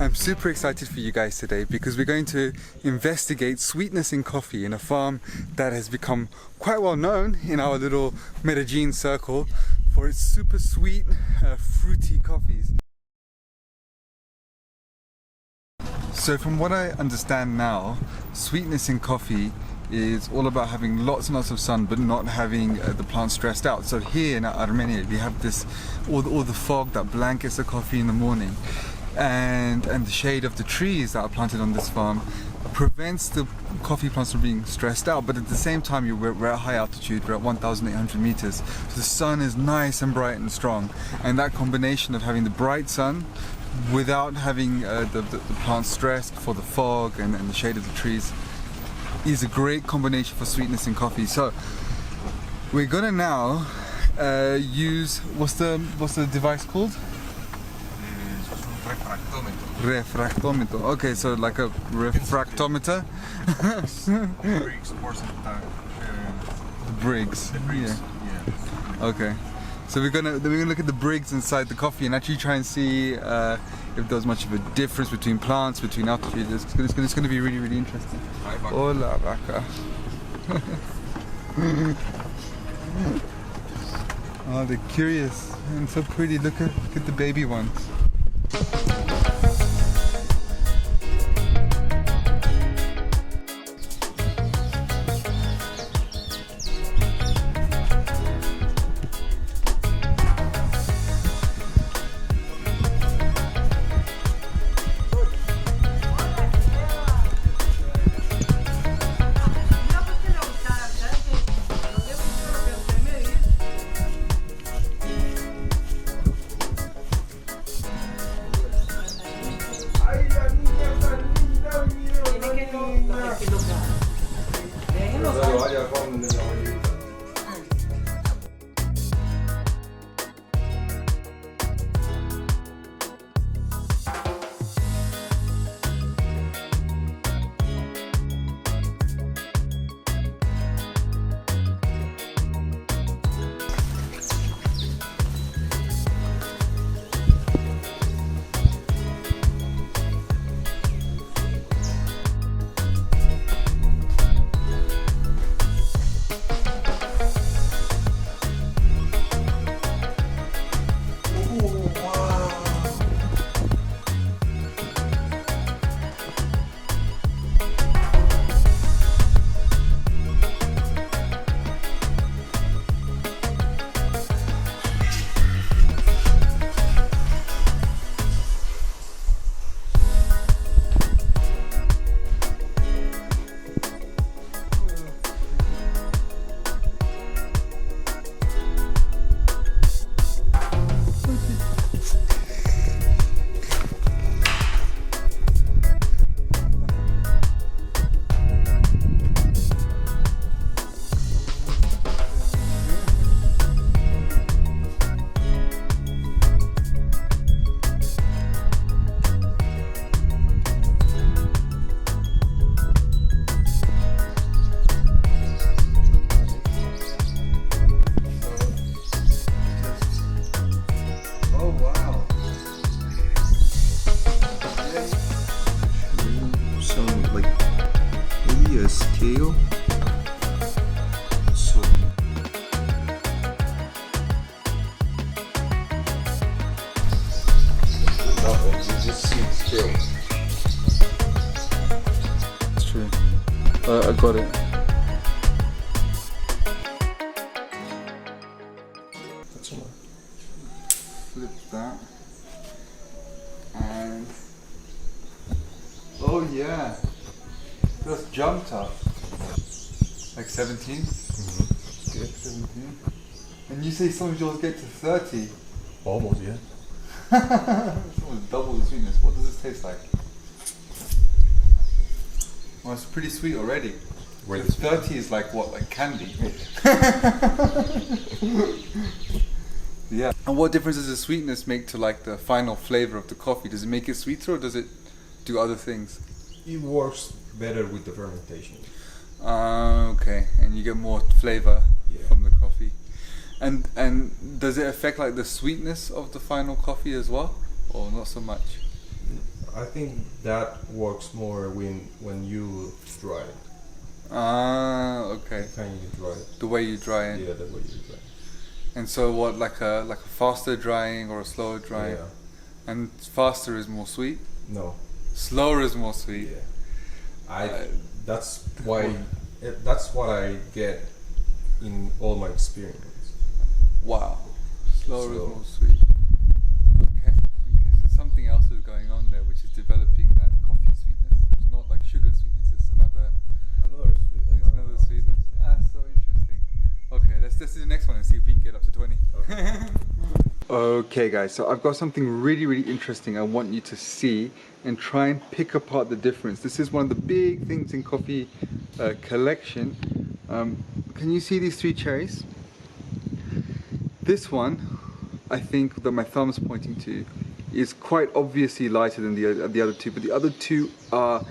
I'm super excited for you guys today because we're going to investigate sweetness in coffee in a farm that has become quite well known in our little Medellin circle for its super sweet, fruity coffees. So from what I understand now, sweetness in coffee is all about having lots and lots of sun but not having the plant stressed out. So here in Armenia we have this, all the fog that blankets the coffee in the morning, and the shade of the trees that are planted on this farm prevents the coffee plants from being stressed out, but at the same time we're at high altitude, we're at 1,800 meters, so the sun is nice and bright and strong, and that combination of having the bright sun without having the plants stressed for the fog and the shade of the trees is a great combination for sweetness in coffee. So we're gonna now use, what's the device called? Refractometer. Okay, so like a refractometer. The Briggs. Yeah. Okay. So we're gonna look at the Briggs inside the coffee and actually try and see if there's much of a difference between plants, between altitude. It's gonna be really interesting. Hola, vaca. Oh, they're curious and so pretty. Look at the baby ones. Scale. So you just see the scale. It's true. I got it. That's all. Flip that. And oh yeah. Just jumped up. Like 17? Mm-hmm. Good. 17. And you say some of yours get to 30? Almost, yeah. It's almost double the sweetness. What does this taste like? Well, it's pretty sweet already. Really? 30 is like what? Like candy? Yeah. And what difference does the sweetness make to like the final flavor of the coffee? Does it make it sweeter or does it do other things? It works better with the fermentation. Okay, and you get more flavor from the coffee. And does it affect like the sweetness of the final coffee as well, or not so much? I think that works more when you dry it. Ah, okay. Can you dry it? The way you dry it. Yeah, the way you dry it. And so what, like a faster drying or a slower drying? Yeah. And faster is more sweet? No. Slower is more sweet? Yeah. That's why. That's what I get in all my experience. Wow. Slower is Slow. more sweet. Okay. So something else is going on there, which is developing that coffee sweetness. It's not like sugar sweetness. It's another Sweetness. It's another sweetness. Ah, so interesting. Okay, let's do the next one and see if we can get up to 20. Okay. Okay guys, so I've got something really interesting I want you to see and try and pick apart the difference. This is one of the big things in coffee collection. Can you see these 3 cherries? This one, I think that my thumb's pointing to, is quite obviously lighter than the other 2, but the other 2 are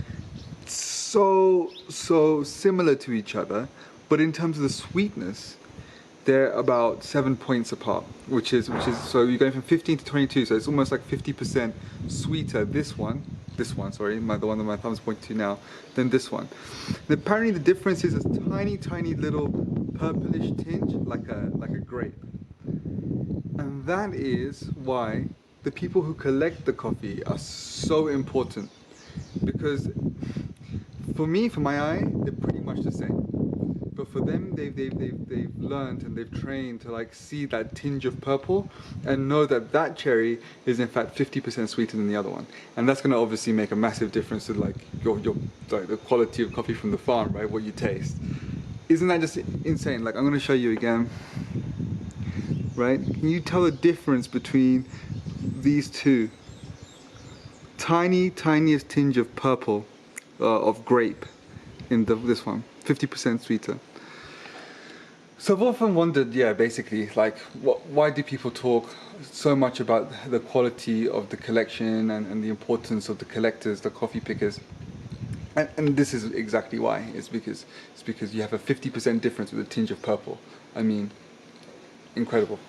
so similar to each other, but in terms of the sweetness, they're about 7 points apart, which is so you're going from 15 to 22, so it's almost like 50% sweeter. This one, sorry, the one that my thumb's pointing to now, than this one. And apparently the difference is a tiny little purplish tinge, like a grape, and that is why the people who collect the coffee are so important, because for me, for my eye, they're pretty much the same. But for them, they've learned and they've trained to like see that tinge of purple and know that that cherry is in fact 50% sweeter than the other one. And that's going to obviously make a massive difference to like your like the quality of coffee from the farm, right? What you taste. Isn't that just insane? Like I'm going to show you again. Right? Can you tell the difference between these 2? Tiniest tinge of purple. Of grape in this one, 50% sweeter. So I've often wondered, yeah, basically, like, why do people talk so much about the quality of the collection and the importance of the collectors, the coffee pickers? And this is exactly why. It's because you have a 50% difference with a tinge of purple. I mean, incredible.